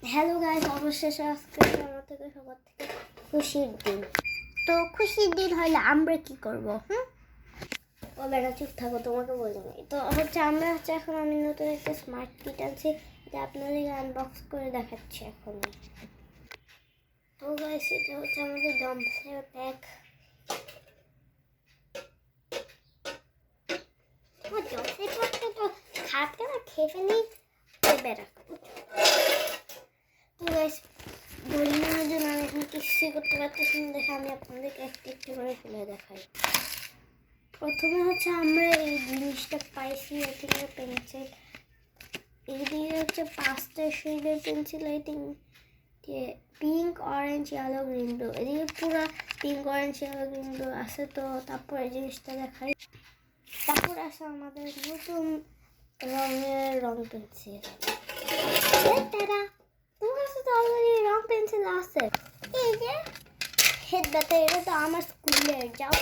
Hello guys, অবশেষে আজকে আমার থেকে সবার থেকে খুশির দিন। তো খুশির দিন হলে আমরা কি করব? ও বেটা চুপ থাকো, তোমাকে বলিনি। তো আমরা এখন আমি নতুন একটা স্মার্ট কিট আনছি, এটা আপনাদেরকে আনবক্স করে দেখাচ্ছি এখন। তো গাইস, এটা হচ্ছে আমাদের ডম্পসের প্যাক। ডম্পসের প্যাকটা তো খারাপ কেন, খেয়ে ফেলি বেটা। তো গাইস, দড়িমানের জন্য আমি এখন কিছুই করতে পারতেছি না, দেখে আমি আপনাদেরকে একটু করে খুলে দেখাই। প্রথমে হচ্ছে আমরা এই জিনিসটা পাইছি, এখানে পেন্সিল, এইদিকে হচ্ছে 5টা শেডের পেন্সিল, এই pink, orange, yellow, green, blue. এদিকে পুরো pink, orange, yellow, green, blue আছে। তো তারপর এই জিনিসটা দেখাই। তারপর আছে আমাদের নতুন রঙের রং পেন্সিল। তোমার কাছে তো অলরেডি রং পেন্সিল আছে। এই যে হেডটা, এটা তো আমার স্কুলের যাও।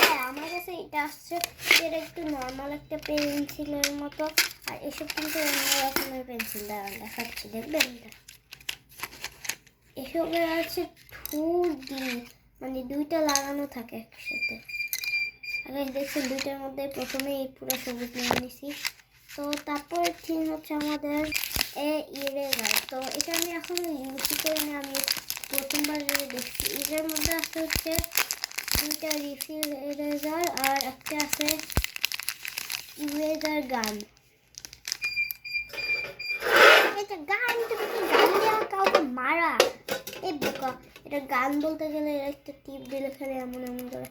হ্যাঁ, আমার কাছে এটা আসছে, এটা একটু নর্মাল একটা পেন্সিলের মতো, আর এসব কিন্তু অন্য রকমের পেন্সিল দ্বারা দেখাচ্ছি, দেখবেন এটা। এসবের আছে 2D, মানে দুইটা লাগানো থাকে একসাথে। আগে দেখছেন দুইটার মধ্যে প্রথমে এই পুরো সবুজ নিয়ে নিছি। তো তারপর থিম হচ্ছে আমাদের ইরেজার। তো এটা আমি এখন ইউজ করি না, আমি প্রথমবার দেখছি। এটার মধ্যে আছে হচ্ছে 2টা রিফিল ইরেজার আর একটা আছে ইরেজার গান। এটা গান, তুমি কি গান দেওয়া কাউকে মারা? এই বোকা, এটা গান বলতে গেলে একটা টিপ দিলে খেলে এমন এমন করে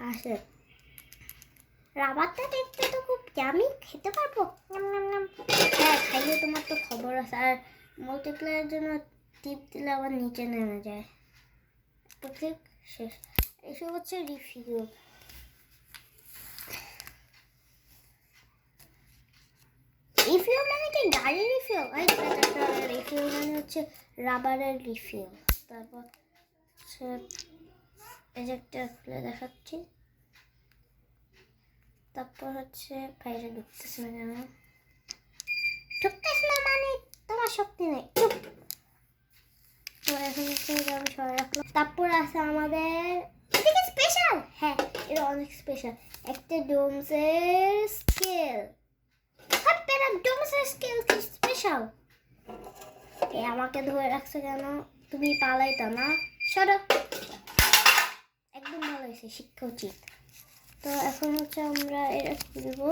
আসে। রাবারটা দেখতে তো খুব আমি খেতে পারবো। হ্যাঁ, খাইলে তোমার তো খবর আছে। আর মাল্টিপ্লায়ের জন্য টিপ দিলে আবার নিচে নেমে যায়। তো ঠিক শেষ। এসব হচ্ছে রিফিল। রিফিল মানে কি গাড়ির রিফিল? রিফিল মানে হচ্ছে রাবারের রিফিল। তারপর হচ্ছে এই যে একটা খুলে দেখাচ্ছি। তারপর হচ্ছে বাইরে ঢুকতেছে না কেন? ঢুকতেছে না মানে তোমার শক্তি নেই। তো এখন হচ্ছে আমি সবাই রাখলাম। তারপর আছে আমাদের এদিকে স্পেশাল। হ্যাঁ, এটা অনেক স্পেশাল একটা ডোমসের স্কেল। আপনারা ডোমসের স্কেল কি স্পেশাল? আমাকে ধরে রাখছো কেন? তুমি পালাইতো না, সরো। একদম ভালো হয়েছে, শিক্ষা উচিত। তো এখন হচ্ছে আমরা এটা খুলবো।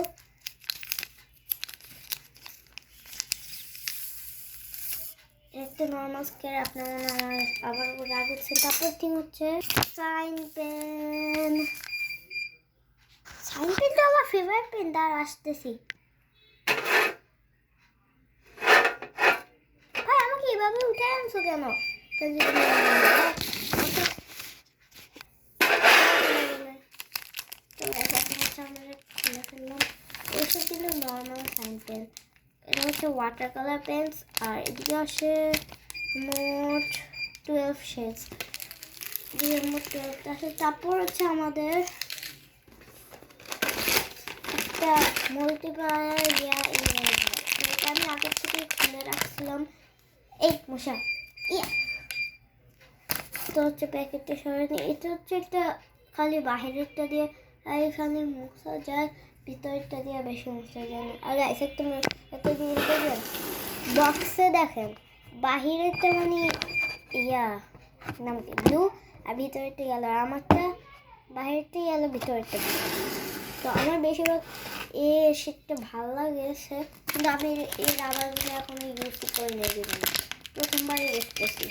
একটা নর্মাল স্কেল, আপনারা আবার রাগ হচ্ছে। তারপর থিং হচ্ছে সাইন পেন। সাইন পেনটা আমার ফেভারিট পেন, তার আসতেছি। ভাই, আমাকে এভাবে উঠে আনছো কেন? তো এখন হচ্ছে আমরা খুলে ফেললাম। এসব কিন্তু নর্মাল সাইন পেন, এটা হচ্ছে ওয়াটার কালার পেন্স। আর এদিকে আসে মোট 12 শেডস, মোট 12 আসে। তারপর হচ্ছে আমাদের একটা মাল্টিপ্লায়ার এটা আমি আগের থেকে খুলে রাখছিলাম। এই মশা ইয়া। তো হচ্ছে প্যাকেটটা সরানি। এটা হচ্ছে একটা খালি বাহিরেরটা দিয়ে খালি মুছা যায়, ভিতরেরটা দিয়ে বেশি মুছা যায় না। আর একটা জিনিস দেখবেন, বক্সে দেখেন বাহিরেরটা মানে ইয়া নাম কি ব্লু, আর ভিতরেরটা গেল। আর আমারটা বাহিরেরটা গেল, ভিতরেরটা। তো আমার বেশিরভাগ শীতটা ভালো লাগেছে, কিন্তু আমি এই রাবারগুলো এখন ইউজ করে লেগে দিই, প্রথমবারই দেখতেছি।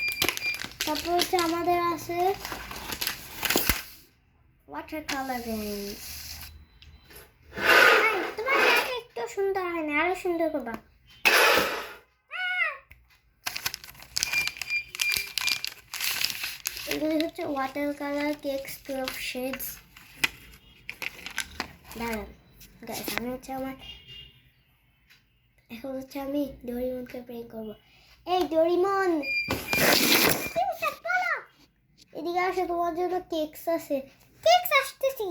তারপর হচ্ছে আমাদের আছে ওয়াটার কালার পেন্স। তোমার একটু সুন্দর হয় না, আরো সুন্দর করবা। এগুলি হচ্ছে ওয়াটার কালার কেক্স 12 শেডস। দাঁড়ান গাইস, আমি হচ্ছে এখন হচ্ছে আমি ডোরিমনকে প্রেঙ্ক করবো। এই ডোরিমন, এদিকে আসে, তোমার জন্য কেকস আছে। কেকস আসতেছি।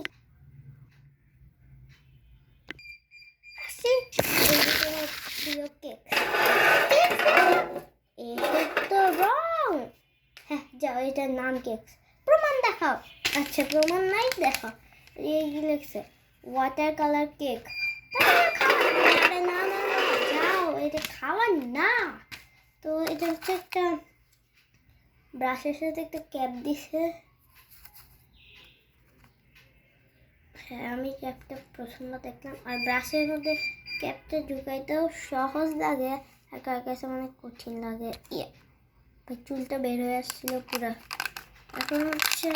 এদিকে ছিল কেক। এটার নাম কি? প্রমাণ দেখাও। আচ্ছা প্রমাণ নাই, দেখো এই কি লিখছে, ওয়াটার কালার কেক। আরে না না না, যাও, এটা খাওয়ার না। তো এটা হচ্ছে একটা ব্রাশের সাথে একটা ক্যাপ দিছে। হ্যাঁ আমি ক্যাপটা প্রথমে দেখলাম, আর ব্রাশের মধ্যে ক্যাপটা ঢুকাইতেও সহজ লাগে আর কার কাছে অনেক কঠিন লাগে। ইয়ে চুলটা বের হয়ে আসছিল পুরো। এখন হচ্ছে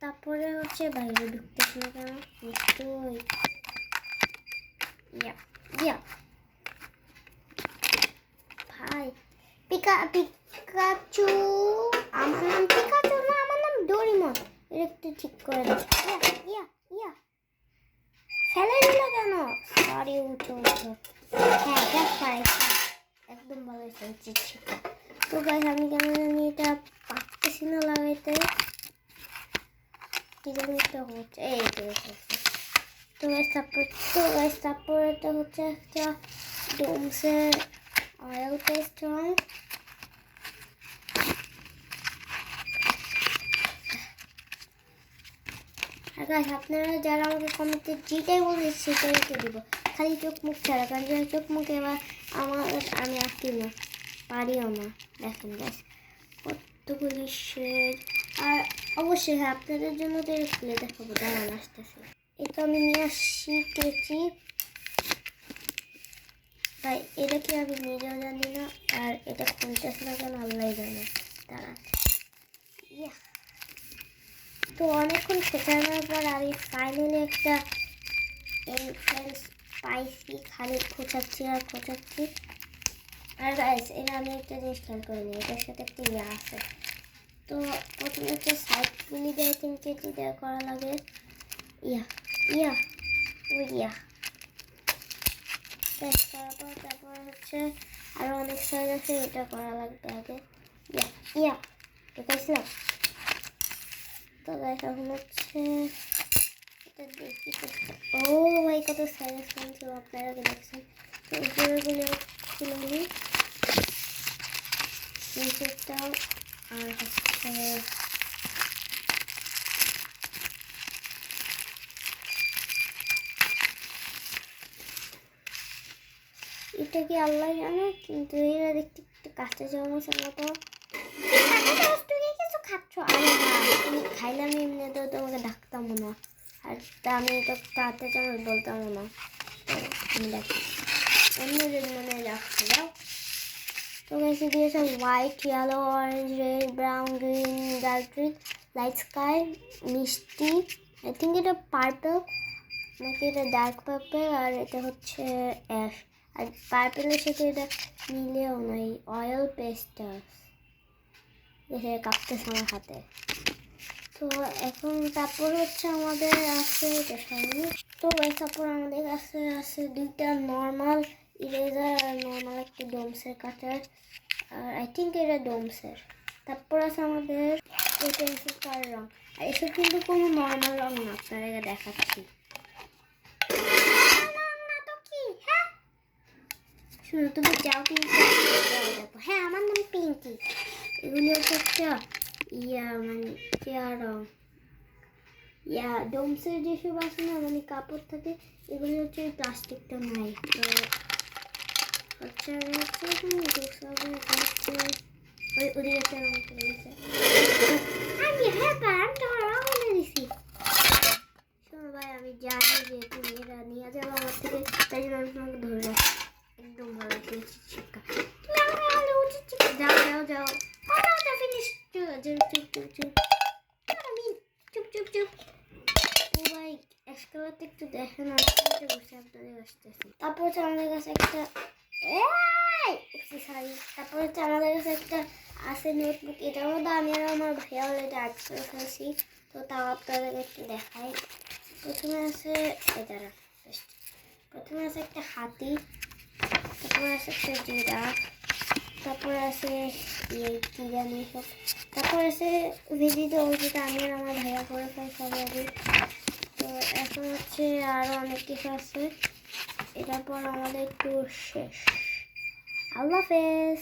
তারপরে হচ্ছে বাইরে ঢুকতেছে না কেন নিশ্চয়ই। ইয়া ইয়া ভাই পিকাচু, আমার নাম পিকাচু না, আমার নাম ডোরিমন। এটা একটু ঠিক করে দাও। ইয়া ইয়া ফেলে দিল কেন? সরি, উঠো উঠো। হ্যাঁ দেখ পাইছি, একদম ভালো হয়েছে। তো গাইস আমি কেন জানি এটা পারতেছি না লাগাইতে, কি জানি একটা হচ্ছে। এই তো গাইস তারপর এটা হচ্ছে একটা ডোমসের অয়েল পেস্ট হয়। আর গাইস আপনারা যারা আমাকে কমেন্টে যেটাই বলছে সেটাই লিখে দিব, খালি চোখ মুখ ছাড়া, কারণ চোখ মুখে এবার আমি আঁকি না, পারিও না। দেখেন গাইস কতগুলি শেড। আর অবশ্যই হ্যাঁ আপনাদের জন্য তো খুলে দেখাবো, দাঁড়ান আসতেছে। এটা আমি নিয়ে আসছি কেচি, তাই এটা কি আমি নিজেও জানি না, আর এটা খুলতেছে না কেন আল্লাহ জানে। দাঁড়ান ইয়া, তো অনেকক্ষণ খোঁচানোর পর আমি ফাইনালি একটা এন্ট্রান্স পাইছি, খালি খোঁচাচ্ছি আর খোঁচাচ্ছি। আর গাইস এটা আমি একটা জিনিস খেয়াল করে নিই, এটার সাথে একটা ইয়া আছে। তো প্রথমে হচ্ছে সাইডগুলি দিয়ে 3 কেজি দেওয়া করা লাগে। ইয়া ইয়া ও ইয়া পেস্ট করার পর তারপর হচ্ছে আরও অনেক সাইজ আছে, এটা করা লাগবে আগে। ইয়া ইয়া দেখাইছিলাম তো গাইস। এখন হচ্ছে এটা দেখি, ও ভাই কত সাইজ শুনছি, আপনারা কি দেখছেন। তো উপরেগুলো খুলে নিই, নিচেরটাও। আর হচ্ছে এটা কি আল্লাহ জানে, কিন্তু এরা দেখতে একটু কাঁচা চামচের মতো। তুমি কিছু খাচ্ছ? আরে না, তুমি খাইলাম এমনি তো তোমাকে ডাকতাম না, আর তা আমি তো কাঁচা চামচ বলতাম না। আমি দেখি অন্যদের মনে রাখতে দাও। তো এসে দিয়েছে white, yellow, orange, red, brown, green, dark green, light sky, মিষ্টি, আই থিঙ্ক এটা পার্পল নাকি এটা ডার্ক পার্পল, আর এটা হচ্ছে অ্যাশ। আর পার্পেলের সাথে এটা মিলেও নাই, অয়েল পেস্টার দেখে কাঁপতেছে আমার হাতে। তো এখন তারপর হচ্ছে আমাদের আছে এটা সামনে। তো তারপর আমাদের কাছে আছে দুইটা নর্মাল ইরেজার আর নর্মাল একটা ডোমসের কাটার, আর আই থিঙ্ক এটা ডোমসের। তারপর আছে আমাদের এই পেন্সিল কার রং, আর এসব কিন্তু কোনো নর্মাল রং না, আপনারা দেখাচ্ছি। শুনো তুমি যাও পিঙ্কি, হ্যাঁ আমার নাম পিঙ্কি। এগুলি হচ্ছে একটা ইয়া মানে কেয়ার রং, ইয়া ডোমসের যেসব আছে না মানে কাপড় থাকে, এগুলি হচ্ছে ওই প্লাস্টিকটা নাই। তো হচ্ছে আমি হচ্ছে ওই ওদিকে রং করে দিচ্ছে। আমি হ্যাঁ আমি তো রং এনে দিছি। শোনো ভাই আমি জানি যে তুমি এটা নিয়ে যাবো আমার থেকে, তাই জন্য আমি তোমাকে ধরে রাখছি। একদম ভালো উচিত শিক্ষা, তুমি আমাকে ভালো উচিত শিক্ষা। যাও যাও যাও, ফিনিশ। চুপ চুপ চুপ চুপ চুপ চুপ চুপ। ও ভাই এসকালাতে একটু দেখেন, আসতে বসে আপনাদের আসতেছি। তারপর হচ্ছে আমাদের কাছে একটা সরি, তারপর হচ্ছে আমাদের কাছে একটা আছে নোটবুক, এটার মধ্যে আমি আর আমার ভাইয়া অলরেডি আর্ট করে ফেলছি। তো তাও আপনাদের একটু দেখাই। প্রথমে আছে এটারা, প্রথমে আছে একটা হাতি, তারপরে আছে একটা জিরাফ, তারপরে আছে ইয়ে কি জানি সব, তারপর আছে ভেজিটেবল, যেটা আমি আর আমার ভাইয়া করে ফেলছি অলরেডি। তো এখন হচ্ছে আরও অনেক কিছু আছে, এটার পর আমাদের ট্যুর শেষ। আল্লাহ হাফেজ।